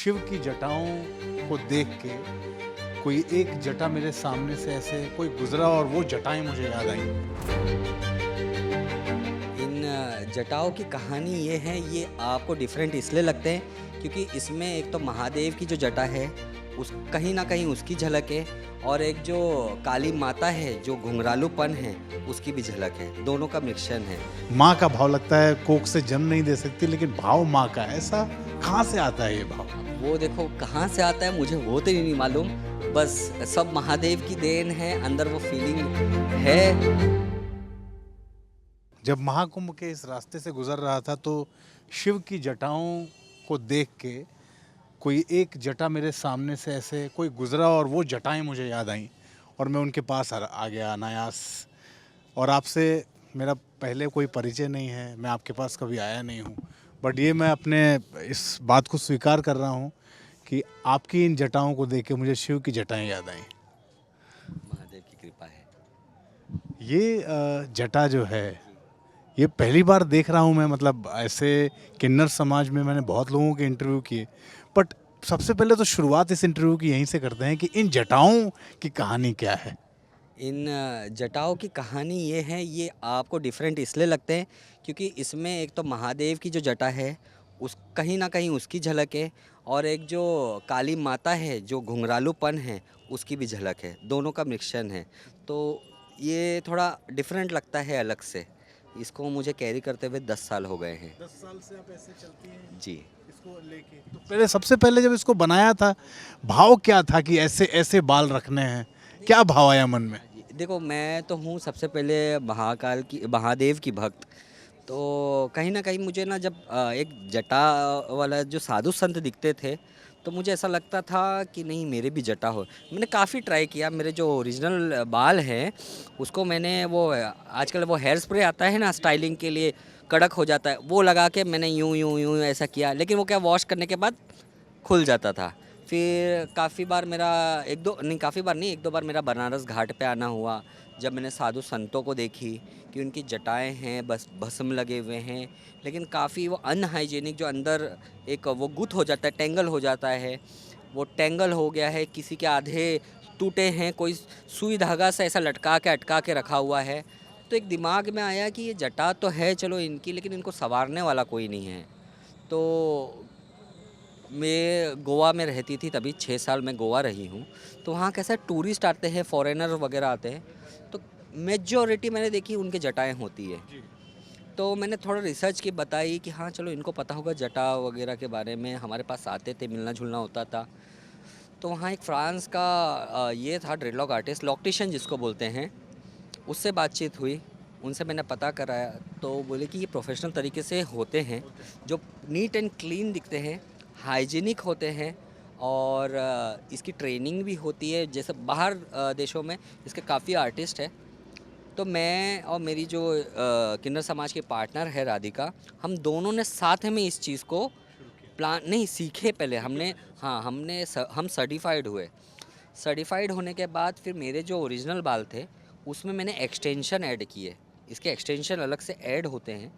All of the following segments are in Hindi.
शिव की जटाओं को देख के कोई एक जटा मेरे सामने से ऐसे कोई गुजरा और वो जटाएं मुझे याद आई। इन जटाओं की कहानी ये है, ये आपको डिफरेंट इसलिए लगते हैं क्योंकि इसमें एक तो महादेव की जो जटा है उस कहीं ना कहीं उसकी झलक है, और एक जो काली माता है जो घुंघरालूपन है उसकी भी झलक है, दोनों का मिश्रण है। माँ का भाव लगता है, कोख से जन्म नहीं दे सकती लेकिन भाव माँ का है। ऐसा कहाँ से आता है ये भाव? वो देखो कहाँ से आता है मुझे वो तो नहीं मालूम, बस सब महादेव की देन है, अंदर वो फीलिंग है। जब महाकुंभ के इस रास्ते से गुजर रहा था तो शिव की जटाओं को देख के कोई एक जटा मेरे सामने से ऐसे कोई गुजरा और वो जटाएं मुझे याद आईं और मैं उनके पास आ गया अनायास। और आपसे मेरा पहले कोई परिचय नहीं है, मैं आपके पास कभी आया नहीं हूँ, बट ये मैं अपने इस बात को स्वीकार कर रहा हूँ कि आपकी इन जटाओं को देख के मुझे शिव की जटाएं याद आईं। महादेव की कृपा है। ये जटा जो है ये पहली बार देख रहा हूँ मैं, मतलब ऐसे किन्नर समाज में मैंने बहुत लोगों के इंटरव्यू किए, बट सबसे पहले तो शुरुआत इस इंटरव्यू की यहीं से करते हैं कि इन जटाओं की कहानी क्या है। इन जटाओं की कहानी ये है, ये आपको डिफरेंट इसलिए लगते हैं क्योंकि इसमें एक तो महादेव की जो जटा है उस कहीं ना कहीं उसकी झलक है, और एक जो काली माता है जो घुंघरालूपन है उसकी भी झलक है, दोनों का मिश्रण है। तो ये थोड़ा डिफरेंट लगता है अलग से। इसको मुझे कैरी करते हुए 10 साल हो गए हैं। 10 साल से आप ऐसे चलती हैं जी। इसको लेके? तो पहले सबसे पहले जब इसको बनाया था भाव क्या था कि ऐसे ऐसे बाल रखने हैं, क्या भाव आया मन में? देखो मैं तो हूँ सबसे पहले महादेव की भक्त। तो कहीं ना कहीं मुझे ना जब एक जटा वाला जो साधु संत दिखते थे तो मुझे ऐसा लगता था कि नहीं मेरे भी जटा हो। मैंने काफ़ी ट्राई किया, मेरे जो ओरिजिनल बाल हैं उसको मैंने वो आजकल वो हेयर स्प्रे आता है ना स्टाइलिंग के लिए, कड़क हो जाता है, वो लगा के मैंने यूं यूं यूं ऐसा किया, लेकिन वो क्या वॉश करने के बाद खुल जाता था। फिर काफ़ी बार मेरा काफ़ी बार नहीं, एक दो बार मेरा बनारस घाट पे आना हुआ, जब मैंने साधु संतों को देखी कि उनकी जटाएं हैं, बस भस्म लगे हुए हैं, लेकिन काफ़ी वो अनहाइजीनिक, जो अंदर एक वो गुथ हो जाता है, टेंगल हो जाता है, वो टेंगल हो गया है, किसी के आधे टूटे हैं, कोई सुई धागा से ऐसा लटका के अटका के रखा हुआ है। तो एक दिमाग में आया कि ये जटा तो है चलो इनकी, लेकिन इनको संवारने वाला कोई नहीं है। तो मैं गोवा में रहती थी तभी, 6 साल मैं गोवा रही हूँ। तो वहाँ कैसा टूरिस्ट आते हैं, फॉरेनर वगैरह आते हैं, तो मेजॉरिटी मैंने देखी उनके जटाएं होती है। तो मैंने थोड़ा रिसर्च की, बताई कि हाँ चलो इनको पता होगा जटा वगैरह के बारे में, हमारे पास आते थे, मिलना जुलना होता था। तो वहाँ एक फ्रांस का ये था ड्रेडलॉक आर्टिस्ट, लॉक्टिशियन जिसको बोलते हैं, उससे बातचीत हुई, उनसे मैंने पता कराया, तो बोले कि ये प्रोफेशनल तरीके से होते हैं, जो नीट एंड क्लीन दिखते हैं, हाइजीनिक होते हैं, और इसकी ट्रेनिंग भी होती है। जैसे बाहर देशों में इसके काफ़ी आर्टिस्ट है। तो मैं और मेरी जो किन्नर समाज की पार्टनर है राधिका, हम दोनों ने साथ में इस चीज़ को प्लान नहीं सीखे पहले हमने। हाँ हम सर्टिफाइड हुए। सर्टिफाइड होने के बाद फिर मेरे जो ओरिजिनल बाल थे उसमें मैंने एक्सटेंशन ऐड किए। इसके एक्सटेंशन अलग से ऐड होते हैं।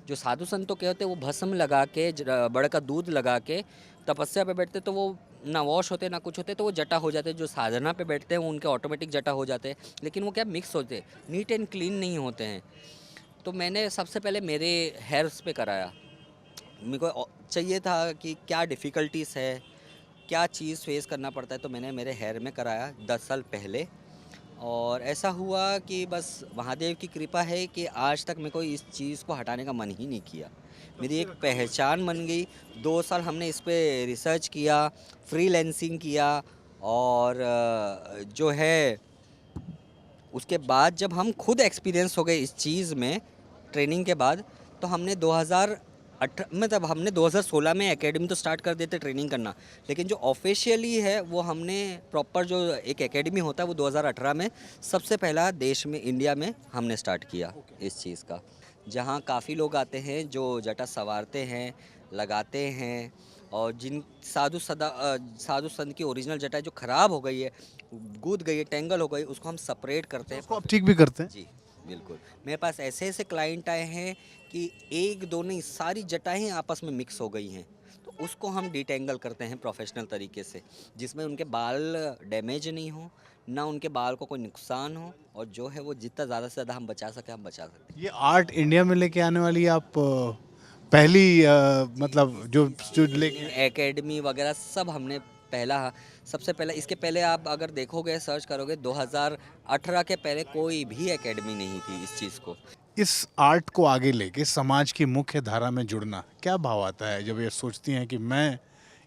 जो साधु संतों के होते हैं वो भस्म लगा के बड़ का दूध लगा के तपस्या पे बैठते, तो वो ना वॉश होते ना कुछ होते, तो वो जटा हो जाते। जो साधना पे बैठते हैं वो उनके ऑटोमेटिक जटा हो जाते हैं, लेकिन वो क्या मिक्स होते, नीट एंड क्लीन नहीं होते हैं। तो मैंने सबसे पहले मेरे हेयर्स पे कराया। मेरे को चाहिए था कि क्या डिफ़िकल्टीज़ है, क्या चीज़ फेस करना पड़ता है, तो मैंने मेरे हेयर में कराया 10 साल पहले। और ऐसा हुआ कि बस महादेव की कृपा है कि आज तक मेरे को इस चीज़ को हटाने का मन ही नहीं किया। मेरी एक पहचान बन गई। 2 साल हमने इस पे रिसर्च किया, फ्रीलांसिंग किया, और जो है उसके बाद जब हम खुद एक्सपीरियंस हो गए इस चीज़ में ट्रेनिंग के बाद, तो हमने 2016 में एकेडमी तो स्टार्ट कर देते ट्रेनिंग करना, लेकिन जो ऑफिशियली है वो हमने प्रॉपर जो एक एकेडमी होता है वो 2018 में सबसे पहला देश में इंडिया में हमने स्टार्ट किया इस चीज़ का, जहाँ काफ़ी लोग आते हैं जो जटा संवारते हैं, लगाते हैं, और जिन साधु संत की ओरिजिनल जटा जो ख़राब हो गई है, गूद गई है, टेंगल हो गई, उसको हम सेपरेट करते हैं। उसको आप ठीक भी करते हैं? जी बिल्कुल। मेरे पास ऐसे ऐसे क्लाइंट आए हैं कि एक दो नहीं, सारी जटाएं आपस में मिक्स हो गई हैं, तो उसको हम डिटेंगल करते हैं प्रोफेशनल तरीके से, जिसमें उनके बाल डैमेज नहीं हो, ना उनके बाल को कोई नुकसान हो, और जो है वो जितना ज़्यादा से ज़्यादा हम बचा सकें हम बचा सकते हैं। ये आर्ट इंडिया में लेके आने वाली आप पहली मतलब जो लेके एकेडमी वगैरह सब हमने सबसे पहले, इसके पहले आप अगर देखोगे सर्च करोगे 2018 के पहले कोई भी एकेडमी नहीं थी इस चीज़ को। इस आर्ट को आगे लेके समाज की मुख्य धारा में जुड़ना क्या भाव आता है जब ये सोचती हैं कि मैं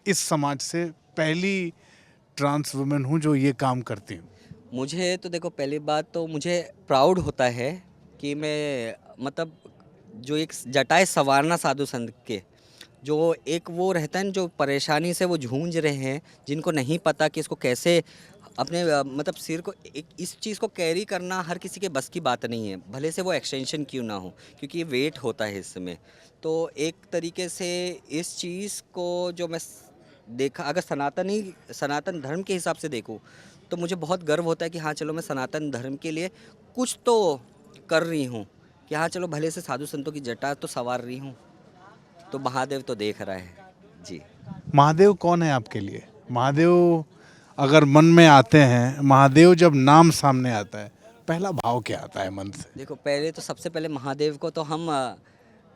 इस समाज से पहली ट्रांस वुमेन हूँ जो ये काम करती हूँ? मुझे तो देखो, पहली बात तो मुझे प्राउड होता है कि मैं मतलब जो एक जटाएं संवारना साधु संत के, जो एक वो रहता है ना, जो परेशानी से वो जूझ रहे हैं, जिनको नहीं पता कि इसको कैसे अपने मतलब सिर को एक इस चीज़ को कैरी करना हर किसी के बस की बात नहीं है, भले से वो एक्सटेंशन क्यों ना हो, क्योंकि ये वेट होता है इसमें। तो एक तरीके से इस चीज़ को जो मैं देखा, अगर सनातन धर्म के हिसाब से देखूँ, तो मुझे बहुत गर्व होता है कि हाँ चलो, मैं सनातन धर्म के लिए कुछ तो कर रही हूँ, कि हाँ चलो भले से साधु संतों की जटा तो संवार रही हूँ, तो महादेव तो देख रहा है जी। महादेव कौन है आपके लिए? महादेव अगर मन में आते हैं, महादेव जब नाम सामने आता है, पहला भाव क्या आता है मन से? देखो, पहले तो सबसे पहले महादेव को तो हम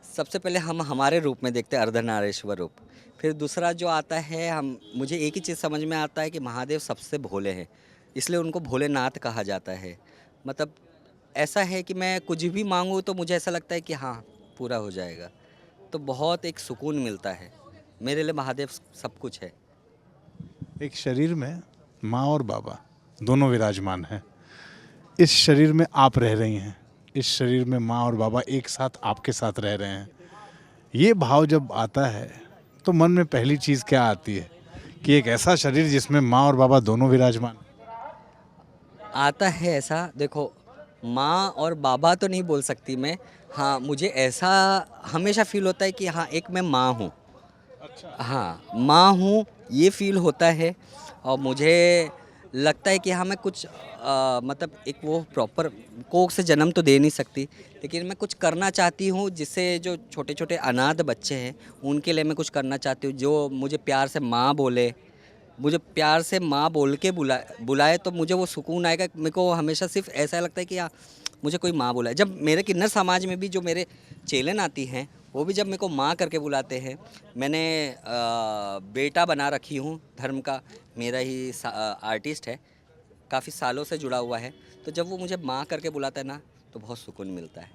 सबसे पहले हम हमारे रूप में देखते हैं, अर्धनारीश्वर रूप। फिर दूसरा जो आता है, हम मुझे एक ही चीज़ समझ में आता है कि महादेव सबसे भोले हैं, इसलिए उनको भोलेनाथ कहा जाता है। मतलब ऐसा है कि मैं कुछ भी मांगूँ तो मुझे ऐसा लगता है कि हाँ पूरा हो जाएगा, तो बहुत एक सुकून मिलता है। मेरे लिए महादेव सब कुछ है। एक शरीर में माँ और बाबा दोनों विराजमान हैं। इस शरीर में आप रह रही हैं, इस शरीर में माँ और बाबा एक साथ आपके साथ रह रहे हैं। ये भाव जब आता है तो मन में पहली चीज़ क्या आती है कि एक ऐसा शरीर जिसमें माँ और बाबा दोनों विराजमान? आता है ऐसा, देखो माँ और बाबा तो नहीं बोल सकती मैं, हाँ मुझे ऐसा हमेशा फील होता है कि हाँ एक मैं माँ हूँ। हाँ माँ हूँ, ये फील होता है। और मुझे लगता है कि हाँ मैं कुछ मतलब एक वो प्रॉपर कोख से जन्म तो दे नहीं सकती, लेकिन मैं कुछ करना चाहती हूँ, जिससे जो छोटे छोटे अनाथ बच्चे हैं उनके लिए मैं कुछ करना चाहती हूँ। जो मुझे प्यार से माँ बोले, मुझे प्यार से माँ बोल के बुलाए तो मुझे वो सुकून आएगा। मेरे को हमेशा सिर्फ ऐसा लगता है कि हाँ मुझे कोई माँ बुलाए। जब मेरे किन्नर समाज में भी जो मेरे चेलन आती हैं, वो भी जब मेरे को माँ करके बुलाते हैं, मैंने बेटा बना रखी हूँ धर्म का, मेरा ही आर्टिस्ट है, काफ़ी सालों से जुड़ा हुआ है, तो जब वो मुझे माँ करके बुलाता है ना, तो बहुत सुकून मिलता है।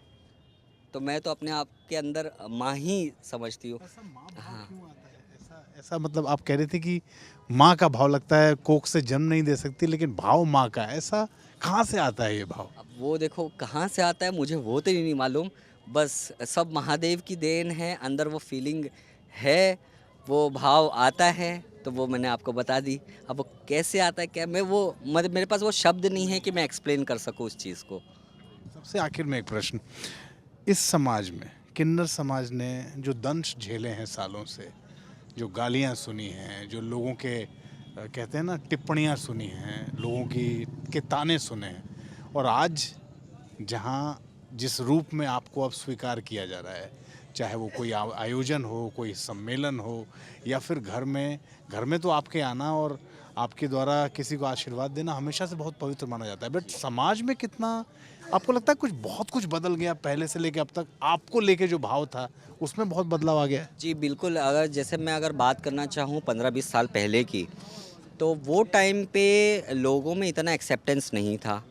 तो मैं तो अपने आप के अंदर माँ ही समझती हूँ। ऐसा माँ भाव हाँ। क्यों आता है? ऐसा मतलब आप कह रहे थे कि माँ का भाव लगता है, कोख से जन्म नहीं दे सकती, लेकिन भाव माँ का है। ऐसा कहाँ से आता है ये भाव? अब वो देखो कहाँ से आता है, मुझे वो तो नहीं मालूम, बस सब महादेव की देन है, अंदर वो फीलिंग है, वो भाव आता है, तो वो मैंने आपको बता दी। अब वो कैसे आता है, क्या मैं वो मतलब मेरे पास वो शब्द नहीं है कि मैं एक्सप्लेन कर सकूँ उस चीज़ को। सबसे आखिर में एक प्रश्न, इस समाज में, किन्नर समाज ने जो दंश झेले हैं सालों से, जो गालियाँ सुनी हैं, जो लोगों के कहते हैं ना टिप्पणियाँ सुनी हैं, लोगों की के ताने सुने हैं, और आज जहाँ जिस रूप में आपको अब स्वीकार किया जा रहा है, चाहे वो कोई आयोजन हो, कोई सम्मेलन हो, या फिर घर में तो आपके आना और आपके द्वारा किसी को आशीर्वाद देना हमेशा से बहुत पवित्र माना जाता है, बट समाज में कितना आपको लगता है कुछ बहुत कुछ बदल गया पहले से लेके अब तक? आपको लेके जो भाव था उसमें बहुत बदलाव आ गया है? जी बिल्कुल, अगर बात करना चाहूँ 15-20 साल पहले की, तो वो टाइम पे लोगों में इतना एक्सेप्टेंस नहीं था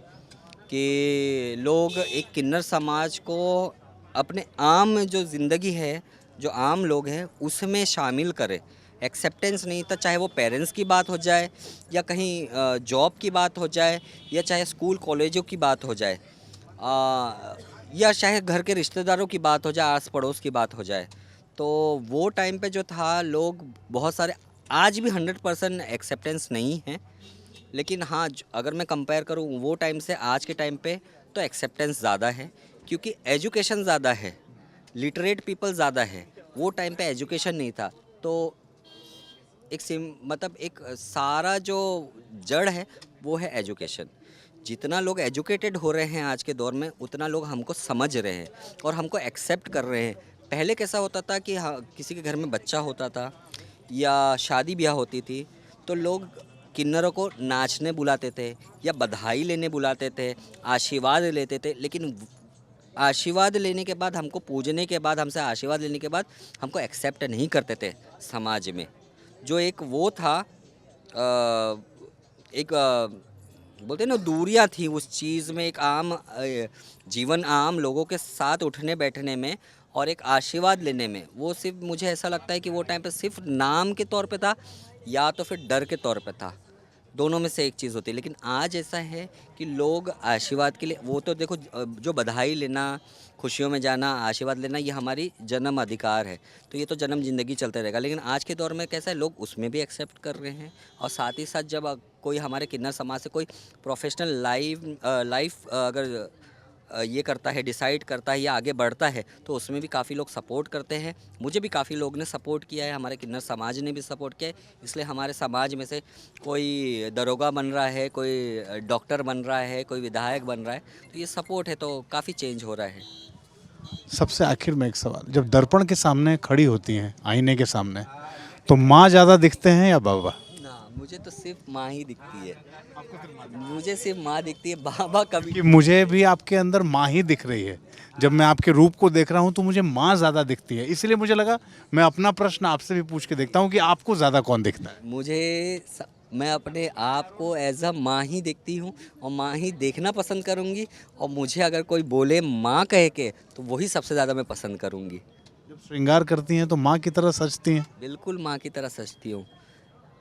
कि लोग एक किन्नर समाज को अपने आम जो ज़िंदगी है, जो आम लोग हैं उसमें शामिल करें। एक्सेप्टेंस नहीं था, चाहे वो पेरेंट्स की बात हो जाए, या कहीं जॉब की बात हो जाए, या चाहे स्कूल कॉलेजों की बात हो जाए, या चाहे घर के रिश्तेदारों की बात हो जाए, आस पड़ोस की बात हो जाए। तो वो टाइम पे जो था, लोग बहुत सारे, आज भी 100% एक्सेप्टेंस नहीं है, लेकिन हाँ अगर मैं कंपेयर करूँ वो टाइम से आज के टाइम पे, तो एक्सेप्टेंस ज़्यादा है, क्योंकि एजुकेशन ज़्यादा है, लिटरेट पीपल ज़्यादा है। वो टाइम पे एजुकेशन नहीं था, तो मतलब एक सारा जो जड़ है वो है एजुकेशन। जितना लोग एजुकेटेड हो रहे हैं आज के दौर में, उतना लोग हमको समझ रहे हैं और हमको एक्सेप्ट कर रहे हैं। पहले कैसा होता था कि हाँ किसी के घर में बच्चा होता था, या शादी ब्याह होती थी तो लोग किन्नरों को नाचने बुलाते थे या बधाई लेने बुलाते थे, आशीर्वाद लेते थे। लेकिन आशीर्वाद लेने के बाद, हमको पूजने के बाद, हमसे आशीर्वाद लेने के बाद हमको एक्सेप्ट नहीं करते थे समाज में। जो एक वो था एक बोलते हैं ना, दूरियां थी उस चीज़ में, एक आम जीवन, आम लोगों के साथ उठने बैठने में और एक आशीर्वाद लेने में। वो सिर्फ, मुझे ऐसा लगता है कि वो टाइम पे सिर्फ नाम के तौर पे था या तो फिर डर के तौर पे था, दोनों में से एक चीज़ होती है। लेकिन आज ऐसा है कि लोग आशीर्वाद के लिए, वो तो देखो जो बधाई लेना, खुशियों में जाना, आशीर्वाद लेना, ये हमारी जन्म अधिकार है, तो ये तो जन्म ज़िंदगी चलते रहेगा। लेकिन आज के दौर में कैसा है, लोग उसमें भी एक्सेप्ट कर रहे हैं। और साथ ही साथ जब कोई हमारे किन्नर समाज से कोई प्रोफेशनल लाइफ अगर ये करता है, डिसाइड करता है या आगे बढ़ता है, तो उसमें भी काफ़ी लोग सपोर्ट करते हैं। मुझे भी काफ़ी लोग ने सपोर्ट किया है, हमारे किन्नर समाज ने भी सपोर्ट किया है। इसलिए हमारे समाज में से कोई दरोगा बन रहा है, कोई डॉक्टर बन रहा है, कोई विधायक बन रहा है, तो ये सपोर्ट है, तो काफ़ी चेंज हो रहा है। सबसे आखिर में एक सवाल, जब दर्पण के सामने खड़ी होती हैं, आईने के सामने, तो माँ ज़्यादा दिखते हैं या बाबा? ना, मुझे तो सिर्फ माँ ही दिखती है। मुझे सिर्फ माँ दिखती है, बाबा कभी। कि मुझे भी आपके अंदर माँ ही दिख रही है। जब मैं आपके रूप को देख रहा हूँ तो मुझे माँ ज़्यादा दिखती है, इसलिए मुझे लगा मैं अपना प्रश्न आपसे भी पूछ के देखता हूँ कि आपको ज़्यादा कौन दिखता है? मैं अपने आप को एज अ माँ ही देखती हूँ और माँ ही देखना पसंद करूँगी। और मुझे अगर कोई बोले माँ कह के, तो वही सबसे ज़्यादा मैं पसंद करूँगी। जब श्रृंगार करती हैं तो माँ की तरह सजती हैं? बिल्कुल माँ की तरह सजती हूँ।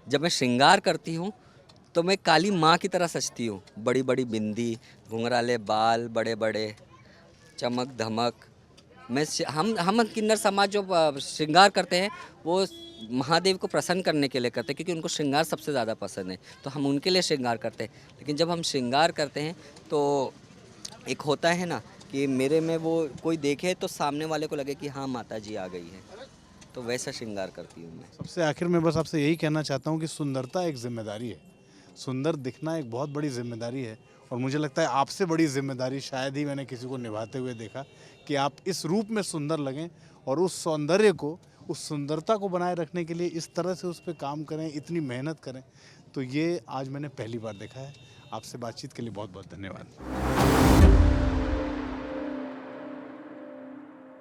जब मैं श्रृंगार करती हूँ तो मैं काली माँ की तरह सजती हूँ। बड़ी बड़ी बिंदी, घुंघराले बाल, बड़े बड़े, चमक धमक। हम किन्नर समाज जो श्रृंगार करते हैं, वो महादेव को प्रसन्न करने के लिए करते हैं, क्योंकि उनको श्रृंगार सबसे ज़्यादा पसंद है, तो हम उनके लिए श्रृंगार करते हैं। लेकिन जब हम श्रृंगार करते हैं तो एक होता है ना कि मेरे में वो कोई देखे तो सामने वाले को लगे कि हाँ माता जी आ गई है, तो वैसा श्रृंगार करती हूँ मैं। सबसे आखिर में बस आपसे यही कहना चाहता हूँ कि सुंदरता एक जिम्मेदारी है। सुंदर दिखना एक बहुत बड़ी जिम्मेदारी है, और मुझे लगता है आपसे बड़ी जिम्मेदारी शायद ही मैंने किसी को निभाते हुए देखा कि आप इस रूप में सुंदर लगें और उस सौंदर्य को, उस सुंदरता को बनाए रखने के लिए इस तरह से उस पर काम करें, इतनी मेहनत करें। तो ये आज मैंने पहली बार देखा है। आपसे बातचीत के लिए बहुत बहुत धन्यवाद।